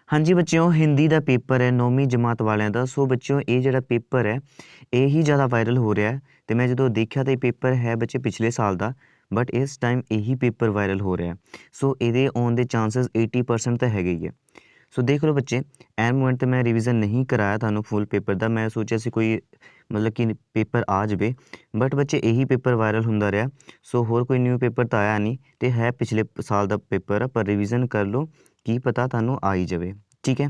हाँ जी बच्चों, हिंदी ਦਾ ਪੇਪਰ ਹੈ 9ਵੀਂ ਜਮਾਤ ਵਾਲਿਆਂ ਦਾ। ਸੋ ਬੱਚਿਓ ਇਹ ਜਿਹੜਾ ਪੇਪਰ ਹੈ ਇਹ ਹੀ ਜ਼ਿਆਦਾ ਵਾਇਰਲ ਹੋ ਰਿਹਾ ਹੈ ਤੇ ਮੈਂ ਜਦੋਂ ਦੇਖਿਆ ਤਾਂ ਇਹ ਪੇਪਰ ਹੈ ਬੱਚੇ ਪਿਛਲੇ ਸਾਲ ਦਾ, ਬਟ ਇਸ ਟਾਈਮ ਇਹੀ ਪੇਪਰ ਵਾਇਰਲ ਹੋ ਰਿਹਾ। ਸੋ ਇਹਦੇ ਆਉਣ ਦੇ ਚਾਂਸਸ 80% ਤਾਂ ਹੈਗੇ ਹੀ ਹੈ। ਸੋ ਦੇਖ ਲਓ ਬੱਚੇ, ਐਨ ਮੋਮੈਂਟ 'ਤੇ ਮੈਂ ਰਿਵੀਜ਼ਨ ਨਹੀਂ ਕਰਾਇਆ ਤੁਹਾਨੂੰ ਫੁੱਲ ਪੇਪਰ ਦਾ। ਮੈਂ ਸੋਚਿਆ ਸੀ ਕੋਈ ਮਤਲਬ ਕਿ ਪੇਪਰ ਆ ਜਾਵੇ, ਬਟ ਬੱਚੇ ਇਹੀ ਪੇਪਰ ਵਾਇਰਲ ਹੁੰਦਾ ਰਿਹਾ। ਸੋ ਹੋਰ ਕੋਈ ਨਿਊ ਪੇਪਰ ਤਾਂ ਆਇਆ ਨਹੀਂ ਅਤੇ ਹੈ ਪਿਛਲੇ ਸਾਲ ਦਾ ਪੇਪਰ ਆ, ਪਰ ਰਿਵੀਜ਼ਨ ਕਰ ਲਓ, ਕੀ ਪਤਾ ਤੁਹਾਨੂੰ ਆ ਹੀ ਜਾਵੇ। ਠੀਕ ਹੈ।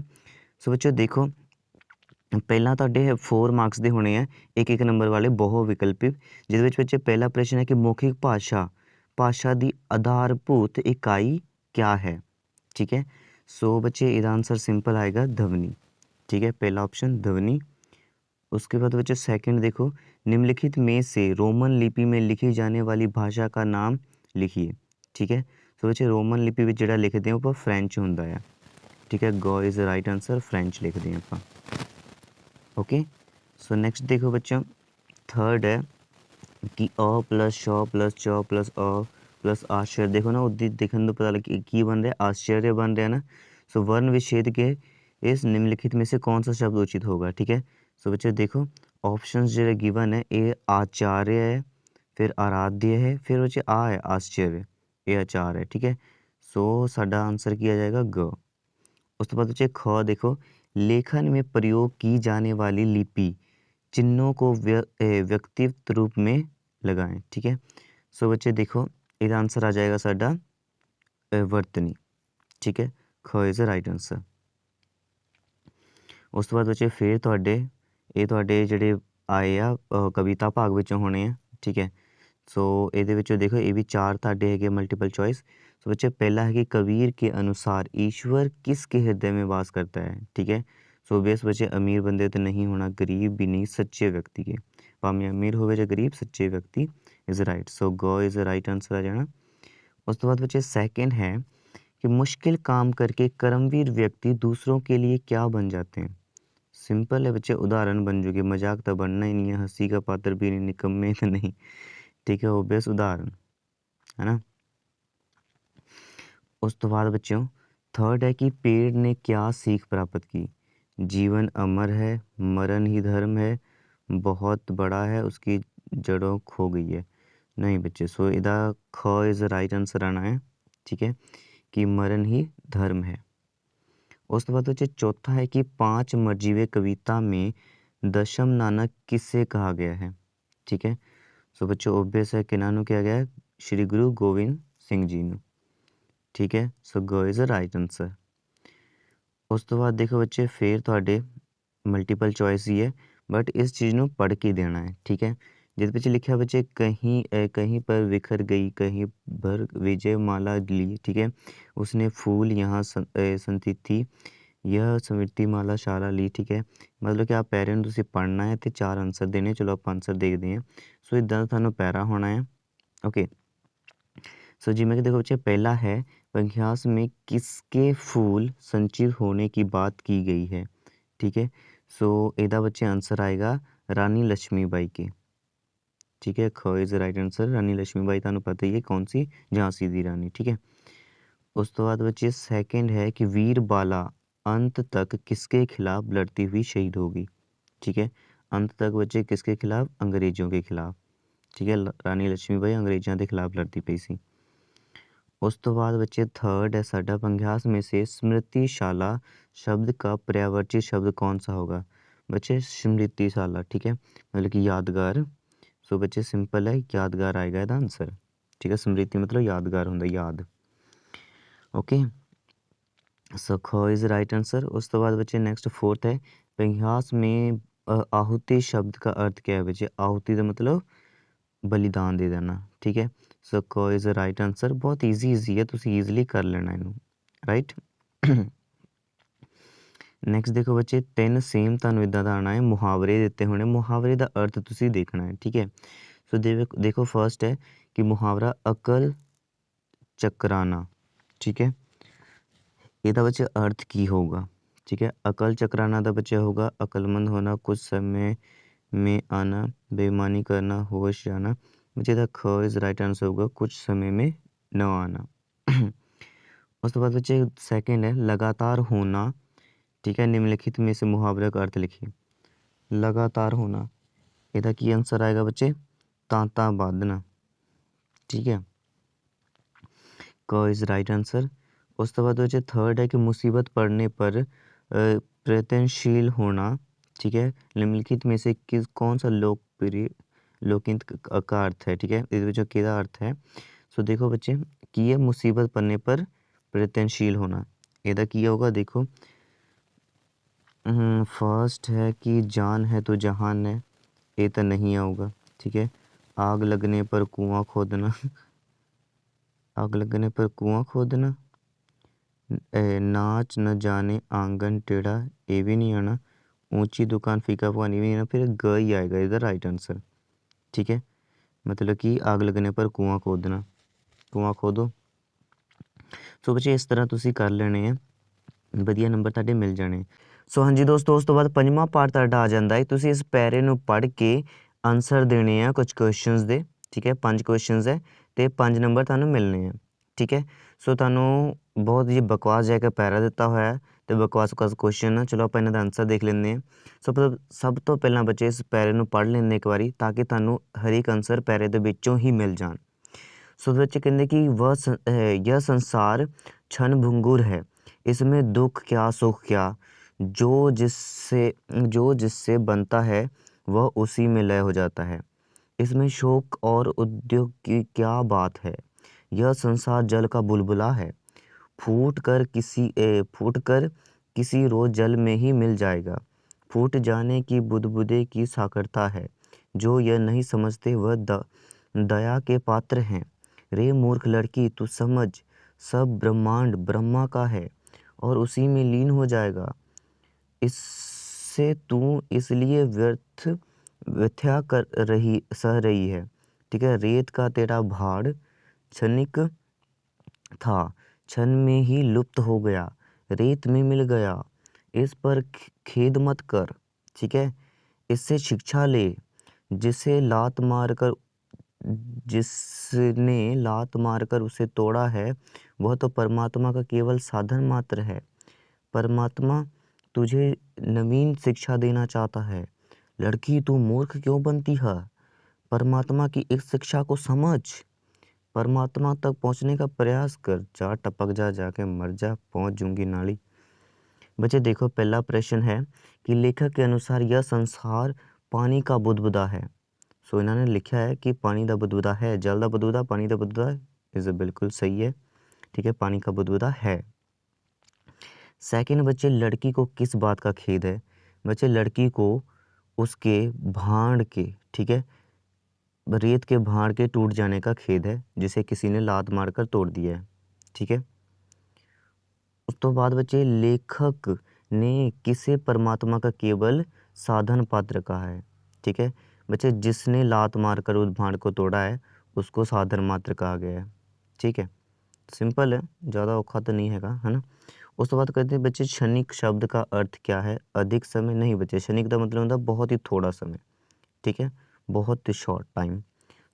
ਸੋ ਬੱਚੋ ਦੇਖੋ, ਪਹਿਲਾਂ ਤੁਹਾਡੇ 4 ਮਾਰਕਸ ਦੇ ਹੋਣੇ ਆ, ਇੱਕ ਨੰਬਰ ਵਾਲੇ ਬਹੁ ਵਿਕਲਪਿਕ, ਜਿਹਦੇ ਵਿੱਚ ਬੱਚੇ ਪਹਿਲਾ ਪ੍ਰਸ਼ਨ ਹੈ ਕਿ ਮੌਖਿਕ ਭਾਸ਼ਾ ਦੀ ਆਧਾਰਭੂਤ ਇਕਾਈ ਕਿਆ ਹੈ। ठीक है। सो बच्चे इसका आंसर सिंपल आएगा ध्वनि। ठीक है, पहला ऑप्शन ध्वनि। उसके बाद बच्चे सेकंड देखो, निम्नलिखित में से रोमन लिपि में लिखी जाने वाली भाषा का नाम लिखिए। ठीक है। सो बच्चे रोमन लिपि में जोड़ा लिखते हैं वो फ्रेंच होंदा है। ठीक है, गो इज़ राइट आंसर, फ्रेंच लिखते हैं आप। ओके। सो नेक्स्ट देखो बच्चों, थर्ड है कि अ प्लस श प्लस च प्लस अ प्लस आश्चर्य। देखो ना, उदी देखने तो पता लगे की बन रहा है, आश्चर्य बन रहा है ना। सो वर्ण विच्छेद के इस निम्नलिखित में से कौन सा शब्द उचित होगा। ठीक है। सो बच्चे देखो, ऑप्शंस जो गिवन है ये आचार्य है, फिर आराध्य है, फिर बच्चे आ है आश्चर्य, ये आचार्य है। ठीक है। सो साडा आंसर किया जाएगा ग। उस तो बाद बच्चे ख देखो, लेखन में प्रयोग की जाने वाली लिपि चिन्हों को व्यक्तिगत रूप में लगाएं। ठीक है। सो बच्चे देखो, इसका आंसर आ जाएगा साडा वर्तनी। ठीक है, ख इज़ राइट आंसर। उस तो बाद बच्चे फिर ਤੁਹਾਡੇ ਜਿਹੜੇ ਆਏ ਆ ਕਵਿਤਾ ਭਾਗ ਵਿੱਚੋਂ ਹੋਣੇ ਆ। ਠੀਕ ਹੈ। सो ਇਹਦੇ ਵਿੱਚੋਂ ਦੇਖੋ ਇਹ ਵੀ 4 ਤੁਹਾਡੇ ਹੈਗੇ मल्टीपल चॉइस। सो बच्चे पहला है कि कबीर के अनुसार ईश्वर किसके हृदय में वास करता है। ठीक है। सो बेस बच्चे अमीर बंदे तो नहीं होना, गरीब भी नहीं, सच्चे व्यक्ति के, भावें अमीर हो या गरीब, सच्चे व्यक्ति is right. So go is right answer आ जाना। उस तो बाद बच्चे सेकंड है कि मुश्किल काम करके कर्मवीर व्यक्ति दूसरों के लिए क्या बन जाते हैं। सिंपल है बच्चे, उदाहरण बन चुके, मजाक तो बनना ही नहीं है, हंसी का पात्र भी नहीं, निकम्मे तो नहीं। ठीक है, ओबियस उदाहरण है ना। उस तो बाद बच्चों थर्ड है कि पेड़ ने क्या सीख प्राप्त की। जीवन अमर है, मरण ही धर्म है, बहुत बड़ा है, उसकी जड़ों खो गई है। नहीं बच्चे, सो इदा ख इज़ राइट आंसर आना है। ठीक है, कि मरण ही धर्म है। उस तो बाद बच्चे चौथा है कि 5 मर्जीवे कविता में दशम नानक किससे कहा गया है। ठीक है। सो बच्चों ओबियस है, किन्हों किया गया है, श्री गुरु गोविंद सिंह जी ने। ठीक है। सो गो इज़ राइट आंसर। उस तो बाद देखो बच्चे फिर थोड़े मल्टीपल चॉइस ही है, बट इस चीज़ को पढ़ के देना है। ठीक है। जिस बच्चे लिखा बच्चे कहीं पर बिखर गई, कहीं भर विजय माला ली। ठीक है। उसने फूल यहाँ संती थी, यह स्मृति माला शाला ली। ठीक है। मतलब कि आप पैरे तुम पढ़ना है तो 4 आंसर देने। चलो आप आंसर देखते हैं। सो इदा थानू पैरा होना है। ओके। सो जिमें कि देखो बच्चे पहला है, पंख्यास में किसके फूल संचित होने की बात की गई है। ठीक है। सो एदा बच्चे आंसर आएगा रानी लक्ष्मीबाई के। ठीक है, ख इज़ राइट आंसर। रानी लक्ष्मीबाई थानू पता ही है कौन सी, झांसी दी रानी। ठीक है। उस तो बाद बच्चे सेकंड है कि वीर बाला अंत तक किसके खिलाफ लड़ती हुई शहीद होगी। ठीक है। अंत तक बच्चे किसके खिलाफ, अंग्रेजों के खिलाफ। ठीक है, रानी लक्ष्मीबाई अंग्रेजों के खिलाफ लड़ती पई सी। उस तो बाद बच्चे थर्ड है साडा, पंख्यास में से स्मृतिशाला शब्द का पर्यायवाची शब्द कौन सा होगा। बच्चे स्मृतिशाला। ठीक है, मतलब कि यादगार। सो बच्चे सिंपल है, यादगार आएगा इसका आंसर। ठीक है, स्मृति मतलब यादगार होंगे, याद। ओके। सो ख इज़ राइट आंसर। उस तो बाद बच्चे नेक्स्ट फोर्थ है, पंख्यास में आहुति शब्द का अर्थ क्या है। बच्चे आहुति का मतलब बलिदान दे देना। ठीक है। सो क इज़ राइट आंसर। बहुत ईजी है, तुम ईजिली कर लेना इनू, राइट। नैक्सट देखो बच्चे 3 सेम तुहानू इदा का आना है, मुहावरे दिते होने, मुहावरे का अर्थ तुम देखना है। ठीक है। सो देखो फर्स्ट है कि मुहावरा अकल चकराना। ठीक है, ਇਹਦਾ बच्चे अर्थ की होगा। ठीक है, अकल चकराना का बच्चे होगा अकलमंद होना, कुछ समय में आना, बेईमानी करना, होश जाना। बच्चे का ख इज़ राइट आंसर होगा, कुछ समय में न आना। उस तो बाद बच्चे सेकंड है लगातार होना, ठीक है। निम्नलिखित में से मुहावरे का अर्थ लिखिए। लगातार होना, ਇਹਦਾ ਕੀ आंसर आएगा बच्चे? तांता बांधना। ठीक है, क इज राइट आंसर। उस तो बाद बच्चे थर्ड है कि मुसीबत पड़ने पर प्रयत्नशील होना। ठीक है, निम्नलिखित में से कौन सा लोकप्रिय लोकिंत का अर्थ है? ठीक है, इस जो किहदा अर्थ है। सो देखो बच्चे, की है मुसीबत पड़ने पर प्रयत्नशील होना, ਇਹਦਾ ਕੀ होगा? देखो, फर्स्ट है कि जान है तो जहान है, ये तो नहीं आऊगा। ठीक है, आग लगने पर कुआं खोदना आग लगने पर कुआं खोदना, नाच न जाने आंगन टेढ़ा, ये भी नहीं आना। ऊंची दुकान फीका पकवान, ये भी नहीं आना। फिर ग ही आएगा इधर राइट आंसर। ठीक है, मतलब कि आग लगने पर कुआं खोदना, कुआं खोदो। सो बच्चे इस तरह ਤੁਸੀਂ ਕਰ ਲੈਣੇ ਆ, ਵਧੀਆ ਨੰਬਰ ਤੁਹਾਡੇ ਮਿਲ ਜਾਣੇ। ਸੋ ਹਾਂਜੀ ਦੋਸਤੋ, ਉਸ ਤੋਂ ਬਾਅਦ ਪੰਜਵਾਂ ਪਾਰਟ ਤੁਹਾਡਾ ਆ ਜਾਂਦਾ ਹੈ। ਤੁਸੀਂ ਇਸ ਪੈਰੇ ਨੂੰ ਪੜ੍ਹ ਕੇ ਆਨਸਰ ਦੇਣੇ ਆ ਕੁਝ ਕੁਐਸਚਨਸ ਦੇ। ਠੀਕ ਹੈ, 5 ਕੁਐਸਚਨਸ ਹੈ ਅਤੇ 5 ਨੰਬਰ ਤੁਹਾਨੂੰ ਮਿਲਣੇ ਆ। ਠੀਕ ਹੈ, ਸੋ ਤੁਹਾਨੂੰ ਬਹੁਤ ਹੀ ਬਕਵਾਸ ਜਿਹਾ ਇੱਕ ਪੈਰਾ ਦਿੱਤਾ ਹੋਇਆ ਅਤੇ ਬਕਵਾਸ ਕੁਐਸਚਨ ਆ। ਚਲੋ ਆਪਾਂ ਇਹਨਾਂ ਦਾ ਆਨਸਰ ਦੇਖ ਲੈਂਦੇ ਹਾਂ। ਸਭ ਤੋਂ ਪਹਿਲਾਂ ਬੱਚੇ ਇਸ ਪੈਰੇ ਨੂੰ ਪੜ੍ਹ ਲੈਂਦੇ ਇੱਕ ਵਾਰੀ, ਤਾਂ ਕਿ ਤੁਹਾਨੂੰ ਹਰੇਕ ਆਨਸਰ ਪੈਰੇ ਦੇ ਵਿੱਚੋਂ ਹੀ ਮਿਲ ਜਾਣ। सो बच्चे कहते कि यह संसार क्षण भंगुर है, इसमें दुख क्या सुख क्या, जो जिससे बनता है वह उसी में लय हो जाता है, इसमें शोक और उद्योग की क्या बात है, यह संसार जल का बुलबुला है, फूट कर किसी रोज जल में ही मिल जाएगा, फूट जाने की बुदबुदे की साकरता है, जो यह नहीं समझते वह दया के पात्र हैं, रे मूर्ख लड़की तू समझ सब ब्रह्मांड ब्रह्मा का है और उसी में लीन हो जाएगा, इससे तू इसलिए व्यथ्या सह रही है। ठीक है, रेत का तेरा भाड़ क्षणिक था, क्षण में ही लुप्त हो गया, रेत में मिल गया, इस पर खेद मत कर। ठीक है, इससे शिक्षा ले, जिसने लात मारकर उसे तोड़ा है वह तो परमात्मा का केवल साधन मात्र है, परमात्मा तुझे नवीन शिक्षा देना चाहता है, लड़की तू मूर्ख क्यों बनती है, परमात्मा की इस शिक्षा को समझ, परमात्मा तक पहुंचने का प्रयास कर, जा टपक जा, जाके मर जा, पहुंच जूंगी नाली। बच्चे देखो, पहला प्रश्न है कि लेखक के अनुसार यह संसार पानी का बुदबुदा है। सो इन्होंने लिखा है कि पानी का बुदबुदा है, जल का बुदबुदा, पानी का बुदबुदा इज बिल्कुल सही है। ठीक है, पानी का बुदबुदा है। सेकंड बच्चे, लड़की को किस बात का खेद है? बच्चे लड़की को उसके भांड के, ठीक है, रेत के भांड के टूट जाने का खेद है, जिसे किसी ने लात मारकर तोड़ दिया है। ठीक है, उस तो बाद बच्चे लेखक ने किसे परमात्मा का केवल साधन पात्र कहा है? ठीक है बच्चे, जिसने लात मारकर उस भांड को तोड़ा है उसको साधन मात्र कहा गया है। ठीक है, सिंपल है, ज़्यादा औखा तो नहीं हैगा, है ना। उस तो बाद कहते हैं बच्चे क्षणिक शब्द का अर्थ क्या है? अधिक समय नहीं बच्चे, क्षणिक का मतलब होता है बहुत ही थोड़ा समय। ठीक है, बहुत ही शॉर्ट टाइम।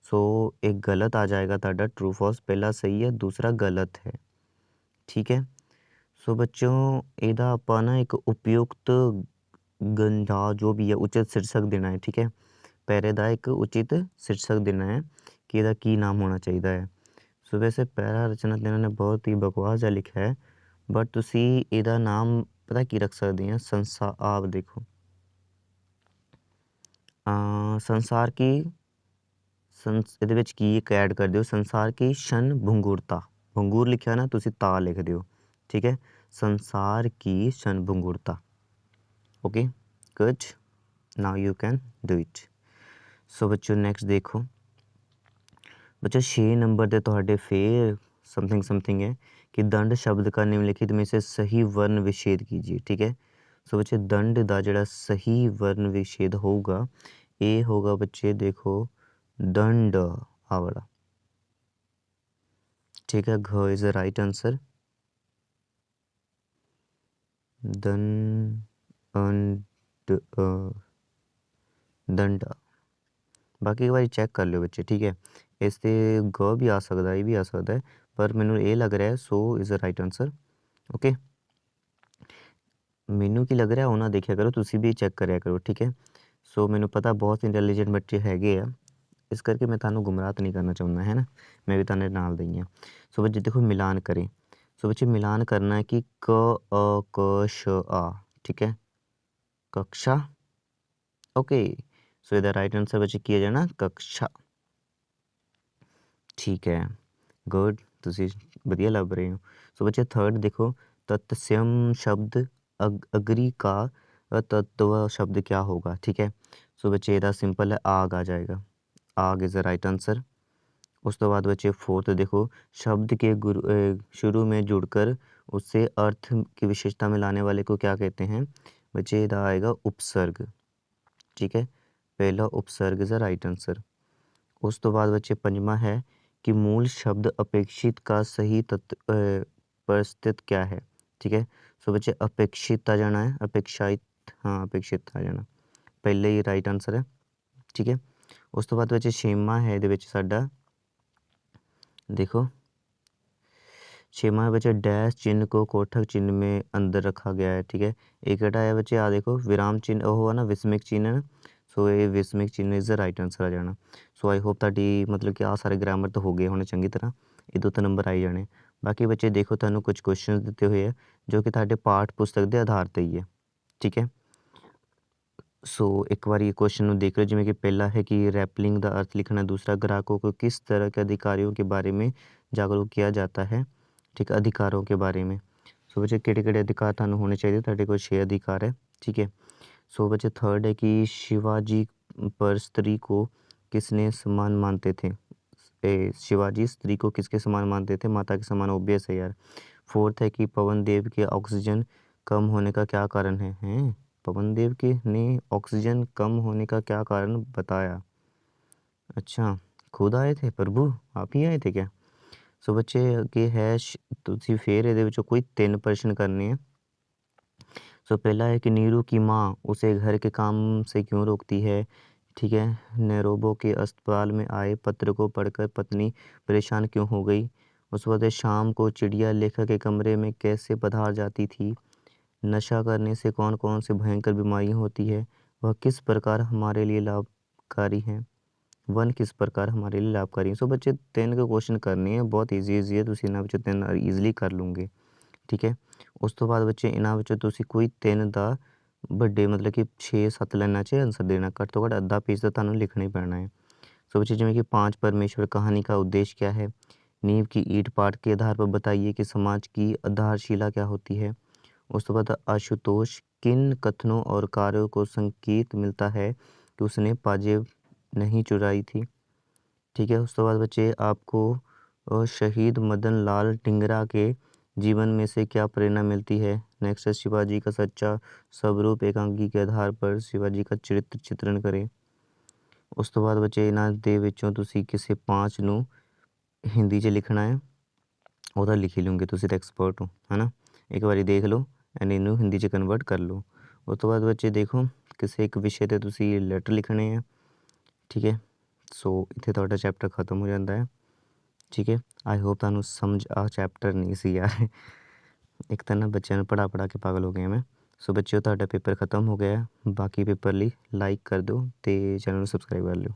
सो एक गलत आ जाएगा ताड़ा, ट्रू फॉल्स, पहला सही है, दूसरा गलत है। ठीक है, सो बच्चों ਇਹਦਾ ਆਪਾਂ ਨਾ ਇੱਕ ਉਪਯੁਕਤ ਗੰਢਾ ਜੋ ਵੀ ਹੈ ਉਚਿਤ शीर्षक देना है। ठीक है, पैरे ਦਾ ਇੱਕ ਉਚਿਤ शीर्षक देना है कि ਇਹਦਾ ਕੀ ਨਾਮ ਹੋਣਾ ਚਾਹੀਦਾ ਹੈ। ਸੋ ਵੈਸੇ ਪੈਰਾ ਰਚਨਾ ਇਹਨਾਂ ਨੇ ਬਹੁਤ ਹੀ ਬਕਵਾਸ ਜਿਹਾ ਲਿਖਿਆ ਹੈ, ਬਟ ਤੁਸੀਂ ਇਹਦਾ ਨਾਮ ਪਤਾ ਕੀ ਰੱਖ ਸਕਦੇ ਆ? ਆਪ ਦੇਖੋ, ਸੰਸਾਰ ਕੀ ਇਹਦੇ ਵਿੱਚ ਕੀ ਇੱਕ ਐਡ ਕਰ ਦਿਓ, ਸੰਸਾਰ ਕੀ ਸ਼ਨ ਭੰਗੁਰਤਾ, ਭੰਗੂਰ ਲਿਖਿਆ ਨਾ, ਤੁਸੀਂ ਤਾ ਲਿਖ ਦਿਓ। ठीक है, संसार की क्षणभंगुरता। Okay good, now you can do it. So बच्चों नेक्स्ट देखो बच्चों 6 नंबर दे ਤੁਹਾਡੇ फिर समथिंग है कि दंड शब्द का निम्नलिखित में से सही वर्ण विच्छेद कीजिए। ठीक है, सो बच्चे दंड का ਜਿਹੜਾ सही वर्ण विच्छेद होगा ये होगा बच्चे, देखो दंड आ वाला। ठीक है, घ इज द राइट आंसर। दंड, बाकी एक बार चैक कर लो बच्चे। ठीक है, इस ते ग भी आ सकता है, ये भी आ सकता है, पर मैंने ये लग रहा है so is the right answer. Okay, ਮੈਨੂੰ ਕੀ ਲੱਗ ਰਿਹਾ ਉਹ ਨਾ ਦੇਖਿਆ ਕਰੋ, ਤੁਸੀਂ ਵੀ ਚੈੱਕ ਕਰਿਆ ਕਰੋ, ਠੀਕ ਹੈ। ਸੋ ਮੈਨੂੰ ਪਤਾ ਬਹੁਤ ਇੰਟੈਲੀਜੈਂਟ ਬੱਚੇ ਹੈਗੇ ਆ, ਇਸ ਕਰਕੇ ਮੈਂ ਤੁਹਾਨੂੰ ਗੁੰਮਰਾਹ ਤਾਂ ਨਹੀਂ ਕਰਨਾ ਚਾਹੁੰਦਾ, ਹੈ ਨਾ। ਮੈਂ ਵੀ ਤੁਹਾਡੇ ਨਾਲ ਦੀ ਹਾਂ। ਸੋ ਬੱਚੇ ਦੇਖੋ ਮਿਲਾन करें। सो बच्चे मिलान करना है कि क अ क श आ, ठीक है, कक्षा। ओके, सो इधर राइट आंसर बच्चे किया जाना कक्षा, ठीक है, गुड, ਤੁਸੀਂ ਵਧੀਆ ਲੱਭ ਰਹੇ ਹੋ। सो बच्चे थर्ड देखो, तत्सम शब्द अग्री का तत्व शब्द क्या होगा, ठीक है। सो बच्चे ਇਹਦਾ सिंपल है आग आ जाएगा, आग इज़ द राइट आंसर। उस तो बाद बच्चे फोर्थ देखो, शब्द के शुरू में जुड़कर उससे अर्थ की विशेषता में लाने वाले को क्या कहते हैं। बच्चे इधर आएगा उपसर्ग, ठीक है, पहला उपसर्ग इज़ द राइट आंसर। उस तो बाद बच्चे पंजवा है कि मूल शब्द अपेक्षित का सही परिस्थित क्या है, ठीक है। सो बच्चे अपेक्षित आ जाना है, अपेक्षाइत, हाँ अपेक्षित आ जाना, पहले ही राइट आंसर है, ठीक है। उस तो बाद बच्चे छेवां है ਇਹਦੇ ਵਿੱਚ ਸਾਡਾ, देखो छेवां बच्चे डैश चिन्ह को कोष्ठक चिन्ह में अंदर रखा गया है, ठीक है। एक हटा है बच्चे आ देखो विराम चिन्ह वो है ना विस्मिक चिन्ह है ना, सो ये विस्मिक चिन्ह इज़ द राइट आंसर आ जाना। सो आई होप ਤੁਹਾਡੀ मतलब कि आ सारे ग्रामर तो हो गए होने चंगी तरह, ਇਹਦੇ ਉੱਤੇ ਨੰਬਰ ਆਈ ਜਾਣੇ। ਬਾਕੀ ਬੱਚੇ ਦੇਖੋ ਤੁਹਾਨੂੰ ਕੁਝ ਕੁਐਸਚਨਸ ਦਿੱਤੇ ਹੋਏ ਆ ਜੋ ਕਿ ਤੁਹਾਡੇ ਪਾਠ ਪੁਸਤਕ ਦੇ ਆਧਾਰ ਤੇ ਹੀ ਹੈ, ਠੀਕ ਹੈ। सो एक बार ये क्वेश्चन देख लो, जिमें कि पहला है कि रैपलिंग का अर्थ लिखना, दूसरा ग्राहकों को किस तरह के अधिकारियों के बारे में जागरूक किया जाता है, ठीक है, अधिकारों के बारे में। सो बच्चे किहड़े-किहड़े अधिकार थानू होने चाहिए, ਤੁਹਾਡੇ ਕੋਲ 6 अधिकार है, ठीक है। सो बच्चे थर्ड है कि शिवाजी पर स्त्री को किसने समान मानते थे। शिवाजी स्त्री को किसके समान मानते थे, माता के समान, ऑब्वियस है यार। फोर्थ है कि पवन देव के ऑक्सीजन कम होने का क्या कारण है, हैं पवन देव के ने ऑक्सीजन कम होने का क्या कारण बताया। अच्छा, खुद आए थे प्रभु, आप ही आए थे क्या। सो बच्चे अगे है ਤੁਸੀਂ फिर ਇਹਦੇ ਵਿੱਚੋਂ कोई 3 प्रश्न करने हैं। सो पहला है कि नीरू की माँ उसे घर के काम से क्यों रोकती है, ठीक है। नेरोबो के अस्पताल में आए पत्र को पढ़कर पत्नी परेशान क्यों हो गई। उस वक्त शाम को चिड़िया लेखक के कमरे में कैसे पधार जाती थी। नशा करने से कौन कौन से भयंकर बीमारियां होती है, वह किस प्रकार हमारे लिए लाभकारी हैं, वन किस प्रकार हमारे लिए लाभकारी है। सो बच्चे 3 के क्वेश्चन करने हैं, बहुत ईजी है, ਤੁਸੀਂ ਇਹਨਾਂ ਵਿੱਚੋਂ 3 ਈਜ਼ੀਲੀ ਕਰ ਲੂੰਗੇ, ठीक है। ਉਸ ਤੋਂ ਬਾਅਦ ਬੱਚੇ ਇਹਨਾਂ ਵਿੱਚੋਂ ਤੁਸੀਂ ਕੋਈ 3 ਦਾ ਵੱਡੇ मतलब कि 6-7 लाइनों 'ਚ आंसर देना, घट तो घट आधा पेज तो ਤੁਹਾਨੂੰ लिखना ही पैना है। सो बच्चे जिमें कि 5 परमेश्वर कहानी का उद्देश्य क्या है, नींव की ईंट पाट के आधार पर बताइए कि समाज की आधारशिला क्या होती है। उस तो बाद आशुतोष किन कथनों और कार्यों को संकेत मिलता है कि उसने पाजेब नहीं चुराई थी, ठीक है। उस तो बाद बच्चे आपको शहीद मदन लाल टिंगरा के जीवन में से क्या प्रेरणा मिलती है। नेक्स्ट है शिवाजी का सच्चा स्वरूप एकांकी के आधार पर शिवाजी का चरित्र चित्रण करें। उस तो बाद बच्चे ਇਹਨਾਂ ਦੇ ਵਿੱਚੋਂ ਤੁਸੀਂ ਕਿਸੇ 5 ਨੂੰ ਹਿੰਦੀ 'ਚ ਲਿਖਣਾ ਹੈ, ਉਹਦਾ ਲਿਖ ਹੀ ਲੂੰਗੇ, ਤੁਸੀਂ ਤਾਂ ਐਕਸਪਰਟ ਹੋ, ਹੈ ਨਾ। ਇੱਕ ਵਾਰੀ ਦੇਖ ਲਓ ਐਂਡ ਇਹਨੂੰ ਹਿੰਦੀ 'ਚ ਕਨਵਰਟ ਕਰ ਲਓ। ਉਸ ਤੋਂ ਬਾਅਦ ਬੱਚੇ ਦੇਖੋ ਕਿਸੇ ਇੱਕ ਵਿਸ਼ੇ 'ਤੇ ਤੁਸੀਂ ਲੈਟਰ ਲਿਖਣੇ ਆ, ਠੀਕ ਹੈ। ਸੋ ਇੱਥੇ ਤੁਹਾਡਾ ਚੈਪਟਰ ਖਤਮ ਹੋ ਜਾਂਦਾ ਹੈ, ਠੀਕ ਹੈ। ਆਈ ਹੋਪ ਤੁਹਾਨੂੰ ਸਮਝ ਆ ਚੈਪਟਰ ਨਹੀਂ ਸੀ ਯਾਰ, ਇੱਕ ਤਾਂ ਨਾ ਬੱਚਿਆਂ ਨੂੰ ਪੜ੍ਹਾ ਕੇ ਪਾਗਲ ਹੋ ਗਿਆ ਮੈਂ। ਸੋ ਬੱਚਿਓ ਤੁਹਾਡਾ ਪੇਪਰ ਖਤਮ ਹੋ ਗਿਆ, ਬਾਕੀ ਪੇਪਰ ਲਈ ਲਾਈਕ ਕਰ ਦਿਓ ਅਤੇ ਚੈਨਲ ਨੂੰ ਸਬਸਕ੍ਰਾਈਬ ਕਰ ਲਿਓ।